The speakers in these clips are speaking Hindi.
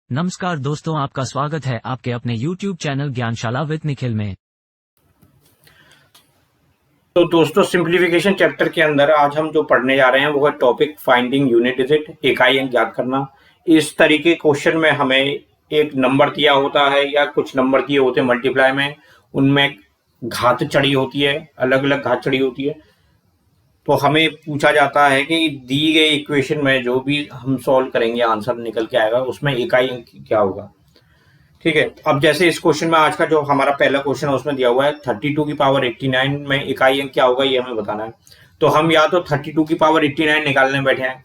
नमस्कार दोस्तों, आपका स्वागत है आपके अपने YouTube channel Gyanshala with Nikhil में। तो दोस्तों, सिंप्लीफिकेशन चैप्टर के अंदर आज हम जो पढ़ने जा रहे हैं वो है टॉपिक फाइंडिंग यूनिट डिजिट, इकाई अंक ज्ञात करना। इस तरीके क्वेश्चन में हमें एक नंबर दिया होता है या कुछ नंबर दिए होते हैं मल्टीप्लाई में, उनमें घात चढ़ी होती है, अलग अलग घात चढ़ी होती है। तो हमें पूछा जाता है कि दी गई इक्वेशन में जो भी हम सॉल्व करेंगे आंसर निकल के आएगा, उसमें इकाई अंक क्या होगा। ठीक है, अब जैसे इस क्वेश्चन में आज का जो हमारा पहला क्वेश्चन है उसमें दिया हुआ है 32 की पावर 89 में इकाई अंक क्या होगा, ये हमें बताना है। तो हम या तो 32 की पावर 89 निकालने बैठे हैं,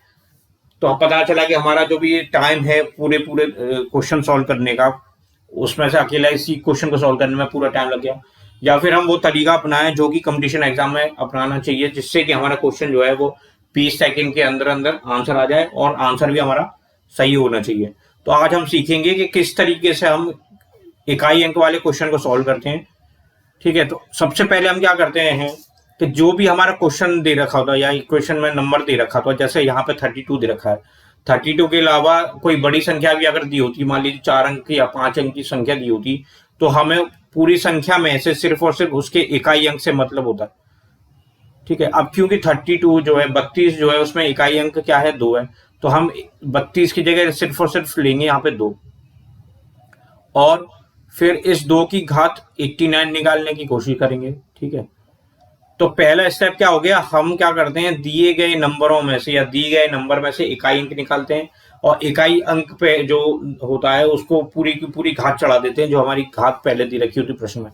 तो पता चला कि हमारा जो भी टाइम है पूरे क्वेश्चन सॉल्व करने का, उसमें से अकेला इसी क्वेश्चन को सॉल्व करने में पूरा टाइम लग गया। या फिर हम वो तरीका अपनाएं जो कि कंपटीशन एग्जाम में अपनाना चाहिए, जिससे कि हमारा क्वेश्चन जो है वो 20 सेकंड के अंदर अंदर आंसर आ जाए और आंसर भी हमारा सही होना चाहिए। तो आज हम सीखेंगे कि किस तरीके से हम इकाई अंक वाले क्वेश्चन को सॉल्व करते हैं। ठीक है, तो सबसे पहले हम क्या करते हैं कि जो भी हमारा क्वेश्चन दे रखा होता है या इक्वेशन में नंबर दे रखा था, जैसे यहाँ पे 32 दे रखा है, 32 के अलावा कोई बड़ी संख्या भी अगर दी होती, मान लीजिए 4 अंक की या 5 अंक की संख्या दी होती, तो हमें पूरी संख्या में से सिर्फ और सिर्फ उसके इकाई अंक से मतलब होता है। ठीक है, अब क्योंकि 32 जो है 32 जो है उसमें इकाई अंक क्या है, 2 है, तो हम 32 की जगह सिर्फ और सिर्फ लेंगे यहाँ पे 2, और फिर इस 2 की घात 89 निकालने की कोशिश करेंगे। ठीक है, तो पहला स्टेप क्या हो गया, हम क्या करते हैं दिए गए नंबरों में से या दिए गए नंबर में से इकाई अंक निकालते हैं, और इकाई अंक पे जो होता है उसको पूरी की पूरी घात चढ़ा देते हैं, जो हमारी घात पहले दी रखी होती प्रश्न में।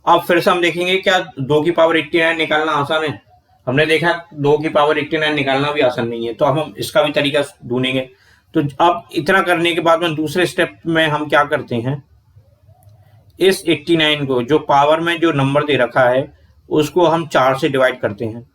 अब फिर से हम देखेंगे क्या 2 की पावर 89 निकालना आसान है। हमने देखा 2 की पावर 89 निकालना भी आसान नहीं है, तो हम इसका भी तरीका ढूंढेंगे। तो अब इतना करने के बाद में दूसरे स्टेप में हम क्या करते हैं, इस 89 को जो पावर में जो नंबर दे रखा है उसको हम 4 से डिवाइड करते हैं।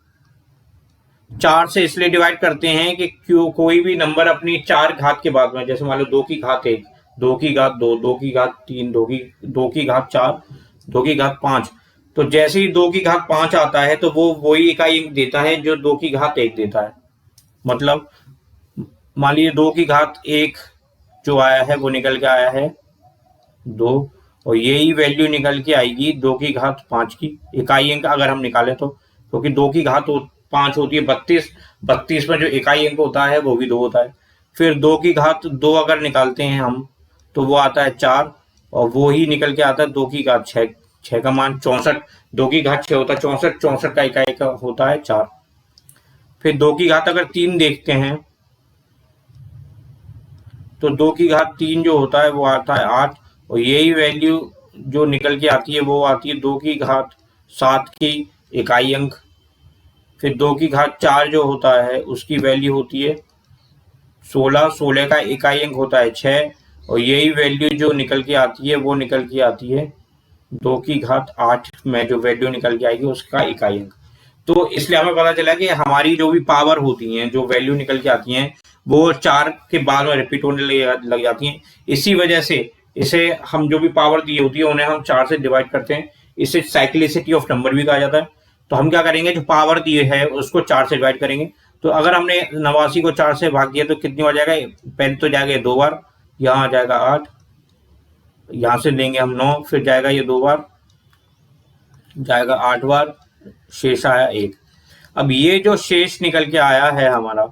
4 से इसलिए डिवाइड करते हैं कि क्यों कोई भी नंबर अपनी 4 घात के बाद में, जैसे मान लो 2 की घात 1, 2 की घात 2, 2 की घात 3, 2 की घात 4, 2 की घात 5, तो जैसे ही 2 की घात 5 आता है तो वो वही इकाई अंक देता है जो 2 की घात 1 देता है। मतलब मान लीजिए 2 की घात 1 जो आया है वो निकल के आया है 2, और यही वैल्यू निकल के आएगी 2 की घात 5 की इकाई अंक अगर हम निकालें तो, क्योंकि 2 की घात 5 होती है 32, 32 में जो इकाई अंक होता है वो भी 2 होता है। फिर 2 की घात 2 अगर निकालते हैं हम तो वो आता है 4, और वो ही निकल के आता है 2 की घात 6, 6 का मान 64, 2 की घात 6 होता है 64, 64 का इकाई का होता है 4। फिर 2 की घात अगर 3 देखते हैं तो 2 की घात 3 जो होता है वो आता है 8, और यही वैल्यू जो निकल के आती है वो आती है 2 की घात 7 की इकाई अंक। फिर 2 की घात 4 जो होता है उसकी वैल्यू होती है 16, 16 का इकाई अंक होता है 6, और यही वैल्यू जो निकल के आती है वो निकल के आती है 2 की घात 8 में जो वैल्यू निकल के आएगी उसका इकाई अंक। तो इसलिए हमें पता चला कि हमारी जो भी पावर होती हैं, जो वैल्यू निकल के आती हैं, वो 4 के बाद में रिपीट होने लग जाती हैं। इसी वजह से इसे हम जो भी पावर दी होती है उन्हें हम 4 से डिवाइड करते हैं। इसे साइक्लिसिटी ऑफ नंबर भी कहा जाता है। तो हम क्या करेंगे, जो पावर दी है उसको 4 से डिवाइड करेंगे। तो अगर हमने 89 को 4 से भाग दिया तो कितनी बार जाएगा, पहले तो जाएगा 2 बार, यहाँ आ जाएगा 8, यहाँ से लेंगे हम 9, फिर जाएगा ये 2 बार, जाएगा 8 बार, शेष आया 1। अब ये जो शेष निकल के आया है हमारा,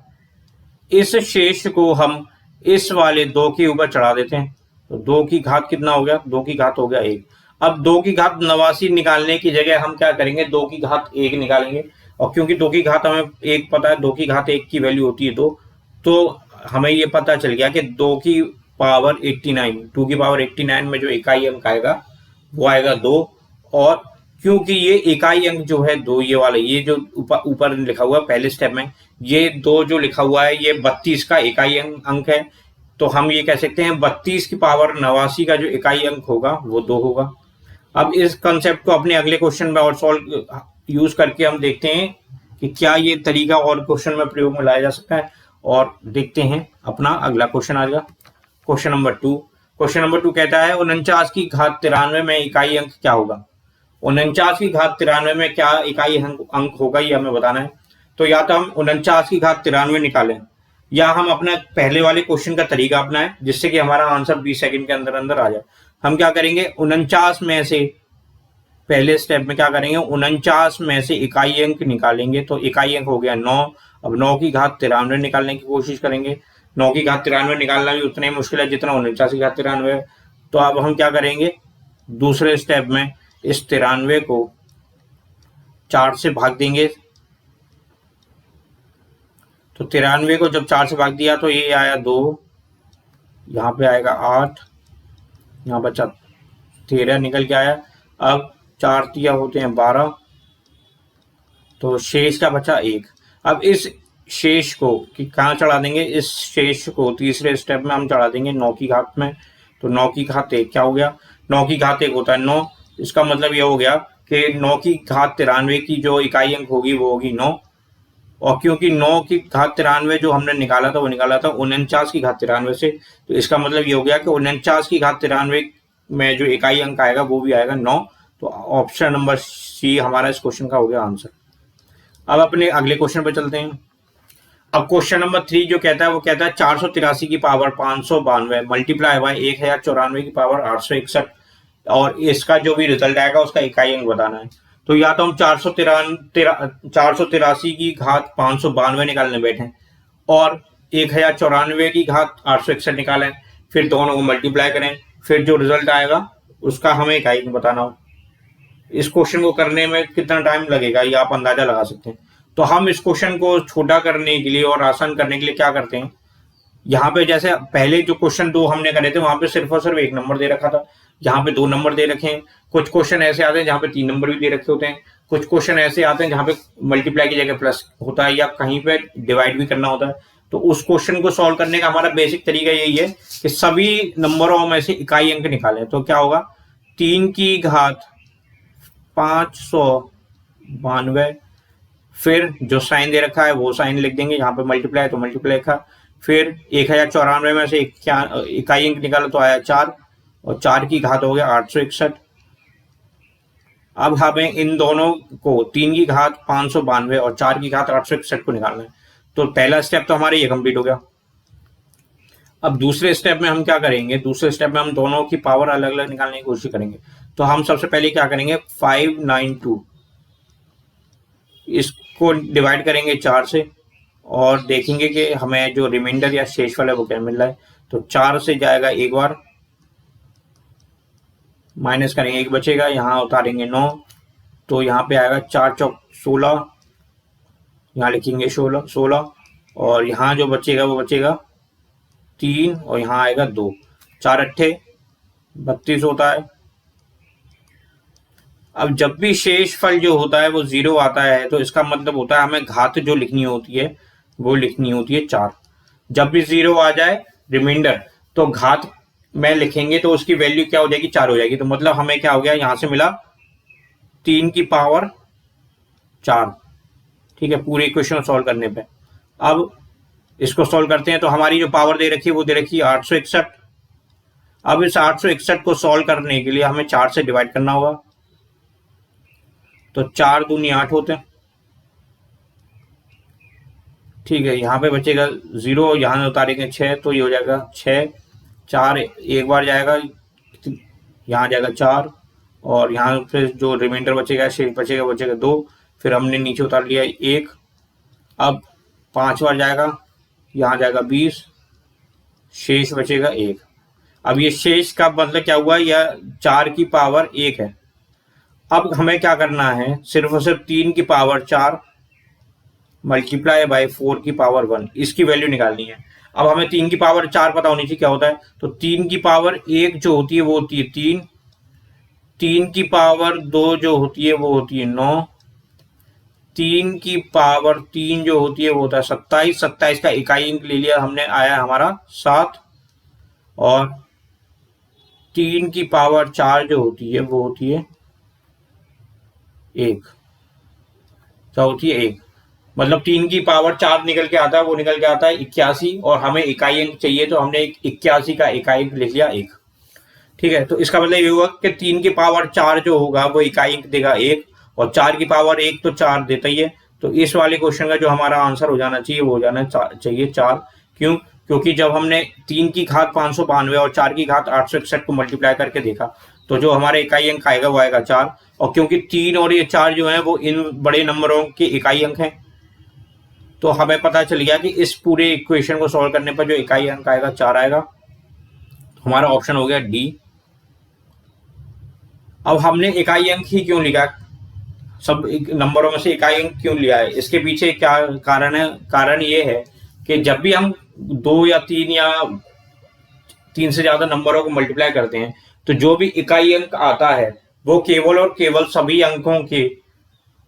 इस शेष को हम इस वाले 2 के ऊपर चढ़ा देते हैं। तो 2 की घात कितना हो गया, 2 की घात हो गया 1। अब 2 की घात 89 निकालने की जगह हम क्या करेंगे, 2 की घात 1 निकालेंगे। और क्योंकि 2 की घात हमें 1 पता है, 2 की घात 1 की वैल्यू होती है 2, तो हमें ये पता चल गया कि 2 की पावर 89, 2 की पावर 89 में जो इकाई अंक आएगा वो आएगा 2। और क्योंकि ये इकाई अंक जो है 2, ये वाला, ये जो ऊपर लिखा हुआ है पहले स्टेप में, ये 2 जो लिखा हुआ है ये 32 का इकाई अंक है, तो हम ये कह सकते हैं 32 की पावर 89 का जो इकाई अंक होगा वो 2 होगा। अब इस कंसेप्ट को अपने अगले क्वेश्चन में और सॉल्व यूज करके हम देखते हैं कि क्या ये तरीका और क्वेश्चन में प्रयोग में लाया जा सकता है, और देखते हैं अपना अगला क्वेश्चन आएगा। Question number 2। क्वेश्चन नंबर 2 कहता है 49 की घात 93 में इकाई अंक क्या होगा। 49 की घात 93 में क्या इकाई अंक होगा ये हमें बताना है। तो या तो हम 49 की घात 93 निकालें, या हम अपना पहले वाले क्वेश्चन का तरीका अपनाएं जिससे कि हमारा आंसर 20 सेकंड के अंदर अंदर आ जाए। हम क्या करेंगे, 49 में से पहले स्टेप में क्या करेंगे, 49 में से इकाई अंक निकालेंगे। तो इकाई अंक हो गया 9। अब 9 की घात 93 निकालने की कोशिश करेंगे। 9 की घात 93 निकालना भी उतना ही मुश्किल है जितना 49 की घात 93 है। तो अब हम क्या करेंगे, दूसरे स्टेप में इस 93 को 4 से भाग देंगे। तो 93 को जब 4 से भाग दिया तो ये आया 2, यहाँ पे आएगा 8, यहाँ बचा 13 निकल के आया। अब 4 तिया होते हैं 12, तो शेष का बचा 1। अब इस शेष को कि कहाँ चढ़ा देंगे, इस शेष को तीसरे स्टेप में हम चढ़ा देंगे 9 की घात में। तो 9 की घात 1 क्या हो गया, 9 की घात 1 होता है 9। इसका मतलब ये हो गया कि 9 की घात 93 की जो इकाई अंक होगी वो होगी 9। और क्योंकि 9 की घात 93 जो हमने निकाला था वो निकाला था 49 की घात 93 से, तो इसका मतलब ये हो गया कि 49 की घात 93 में जो इकाई अंक आएगा वो भी आएगा 9। तो ऑप्शन नंबर सी हमारा इस क्वेश्चन का हो गया आंसर। अब अपने अगले क्वेश्चन पे चलते हैं। अब क्वेश्चन नंबर 3 जो कहता है वो कहता है 483 की पावर 592 मल्टीप्लाई बाय 1094 की पावर 861 और इसका जो भी रिजल्ट आएगा उसका इकाई अंक बताना है। तो या तो हम 483 की घात 592 निकालने बैठे और 1094 की घात 861 निकालें, फिर दोनों को मल्टीप्लाई करें, फिर जो रिजल्ट आएगा उसका हमें इकाई अंक बताना हो। इस क्वेश्चन को करने में कितना टाइम लगेगा ये आप अंदाजा लगा सकते हैं। तो हम इस क्वेश्चन को छोटा करने के लिए और आसान करने के लिए क्या करते हैं, यहाँ पे जैसे पहले जो क्वेश्चन 2 हमने करे थे वहां पे सिर्फ और सिर्फ 1 नंबर दे रखा था, यहाँ पे 2 नंबर दे रखे हैं। कुछ क्वेश्चन ऐसे आते हैं जहाँ पे 3 नंबर भी दे रखे होते हैं। कुछ क्वेश्चन ऐसे आते हैं जहाँ पे मल्टीप्लाई की जगह प्लस होता है या कहीं पे डिवाइड भी करना होता है। तो उस क्वेश्चन को सॉल्व करने का हमारा बेसिक तरीका यही है कि सभी नंबरों में से इकाई अंक निकालें। तो क्या होगा, 3 की घात 592, फिर जो साइन दे रखा है वो साइन लिख देंगे, यहाँ पे मल्टीप्लाई तो मल्टीप्लाई लिखा, फिर 1094 में से इकाई अंक निकाला तो आया 4 और 4 की घात हो गया 861। अब हमें इन दोनों को 3 की घात 592 और 4 की घात 861 को निकालना है। तो पहला स्टेप तो हमारे ये कंप्लीट हो गया। अब दूसरे स्टेप में हम क्या करेंगे, दूसरे स्टेप में हम दोनों की पावर अलग अलग निकालने की कोशिश करेंगे। तो हम सबसे पहले क्या करेंगे, 592 इसको डिवाइड करेंगे 4 से और देखेंगे कि हमें जो रिमाइंडर या शेषफल है वो क्या मिल रहा है। तो 4 से जाएगा एक बार, माइनस करेंगे 1 बचेगा, यहाँ उतारेंगे 9, तो यहाँ पे आएगा 4 चौक 16, यहाँ लिखेंगे 16 और यहाँ जो बचेगा वो बचेगा 3 और यहाँ आएगा 2, 4 अट्ठे 32 होता है। अब जब भी शेषफल जो होता है वो 0 आता है तो इसका मतलब होता है हमें घात जो लिखनी होती है वो लिखनी होती है 4। जब भी 0 आ जाए रिमाइंडर तो घात में लिखेंगे तो उसकी वैल्यू क्या हो जाएगी, 4 हो जाएगी। तो मतलब हमें क्या हो गया, यहां से मिला 3 की पावर 4। ठीक है, पूरे इक्वेशन सॉल्व करने पे। अब इसको सॉल्व करते हैं तो हमारी जो पावर दे रखी है वो दे रखी है 861। अब इस 861 को सॉल्व करने के लिए हमें 4 से डिवाइड करना होगा। तो 4 दूनी 8 होते हैं। ठीक है, यहाँ पे बचेगा 0, यहाँ उतारेंगे 6 तो ये हो जाएगा 6, 4 एक बार जाएगा, यहाँ जाएगा 4 और यहाँ पे जो रिमाइंडर बचेगा शेष बचेगा 2, फिर हमने नीचे उतार लिया 1। अब 5 बार जाएगा, यहाँ जाएगा 20, शेष बचेगा 1। अब ये शेष का मतलब क्या हुआ, यह 4 की पावर 1 है। अब हमें क्या करना है, सिर्फ और सिर्फ 3 की पावर 4 मल्टीप्लाई बाय 4 की पावर 1 इसकी वैल्यू निकालनी है। अब हमें 3 की पावर 4 पता होनी चाहिए क्या होता है। तो 3 की पावर 1 जो होती है वो होती है 3, 3 की पावर 2 जो होती है वो होती है 9, 3 की पावर 3 जो होती है वो होता है 27, 27 का इकाई अंक ले लिया हमने, आया हमारा 7 और 3 की पावर 4 जो होती है वो होती है 1, क्या होती है 1। मतलब 3 की पावर 4 निकल के आता है, वो निकल के आता है 81 और हमें इकाई अंक चाहिए तो हमने 81 का इकाई अंक लिख लिया 1। ठीक है, तो इसका मतलब ये हुआ कि 3 की पावर 4 जो होगा वो इकाई अंक देगा 1 और 4 की पावर 1 तो 4 देता ही है, तो इस वाले क्वेश्चन का जो हमारा आंसर हो जाना चाहिए वो हो जाना चाहिए 4। क्यों? क्योंकि जब हमने 3 की घात 592 और 4 की घात 861 को मल्टीप्लाई करके देखा तो जो हमारा इकाई अंक आएगा वो आएगा 4। और क्योंकि 3 और ये 4 जो है वो इन बड़े नंबरों के इकाई अंक हैं, तो हमें पता चल गया कि इस पूरे इक्वेशन को सॉल्व करने पर जो इकाई अंक आएगा 4 आएगा। हमारा ऑप्शन हो गया डी। अब हमने इकाई अंक ही क्यों लिखा, सब नंबरों में से इकाई अंक क्यों लिया है, इसके पीछे क्या कारण है? कारण ये है कि जब भी हम 2 या 3 या 3 से ज्यादा नंबरों को मल्टीप्लाई करते हैं तो जो भी इकाई अंक आता है वो केवल और केवल सभी अंकों के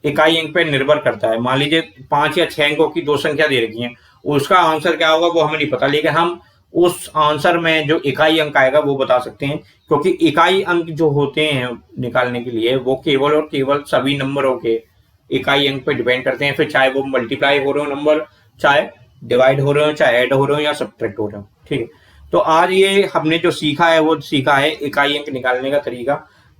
इकाई अंक पे निर्भर करता है। मान लीजिए 5 या 6 अंकों की 2 संख्या दे रखी है, उसका आंसर क्या होगा वो हमें नहीं पता, लेकिन हम उस आंसर में जो इकाई अंक आएगा वो बता सकते हैं, क्योंकि इकाई अंक जो होते हैं निकालने के लिए वो केवल और केवल सभी नंबरों के इकाई अंक पे डिपेंड करते हैं, फिर चाहे वो मल्टीप्लाई हो रहे हो नंबर, चाहे डिवाइड हो रहे हो, चाहे ऐड हो रहे हो या सब्ट्रैक्ट हो रहे हो। ठीक है, तो आज ये हमने जो सीखा है वो सीखा है इकाई अंक निकालने का तरीका।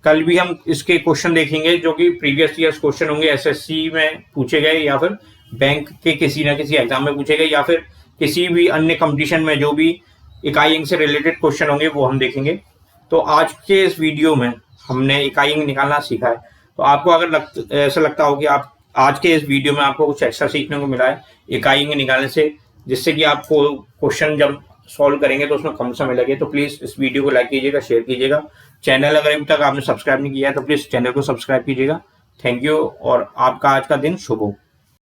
कल भी हम इसके क्वेश्चन देखेंगे जो कि प्रीवियस ईयर्स क्वेश्चन होंगे, एसएससी में पूछे गए या फिर बैंक के किसी ना किसी एग्जाम में पूछे गए या फिर किसी भी अन्य कंपटीशन में जो भी इकाई अंक से रिलेटेड क्वेश्चन होंगे वो हम देखेंगे। तो आज के इस वीडियो में हमने इकाई अंक निकालना सीखा है। तो आपको अगर ऐसा लगता हो कि आप आज के इस वीडियो में आपको कुछ एक्स्ट्रा सीखने को मिला है इकाई अंक निकालने से, जिससे कि आपको क्वेश्चन जब सॉल्व करेंगे तो उसमें कम समय लगे, तो प्लीज इस वीडियो को लाइक कीजिएगा, शेयर कीजिएगा। चैनल अगर अभी तक आपने सब्सक्राइब नहीं किया है तो प्लीज चैनल को सब्सक्राइब कीजिएगा। थैंक यू और आपका आज का दिन शुभ हो।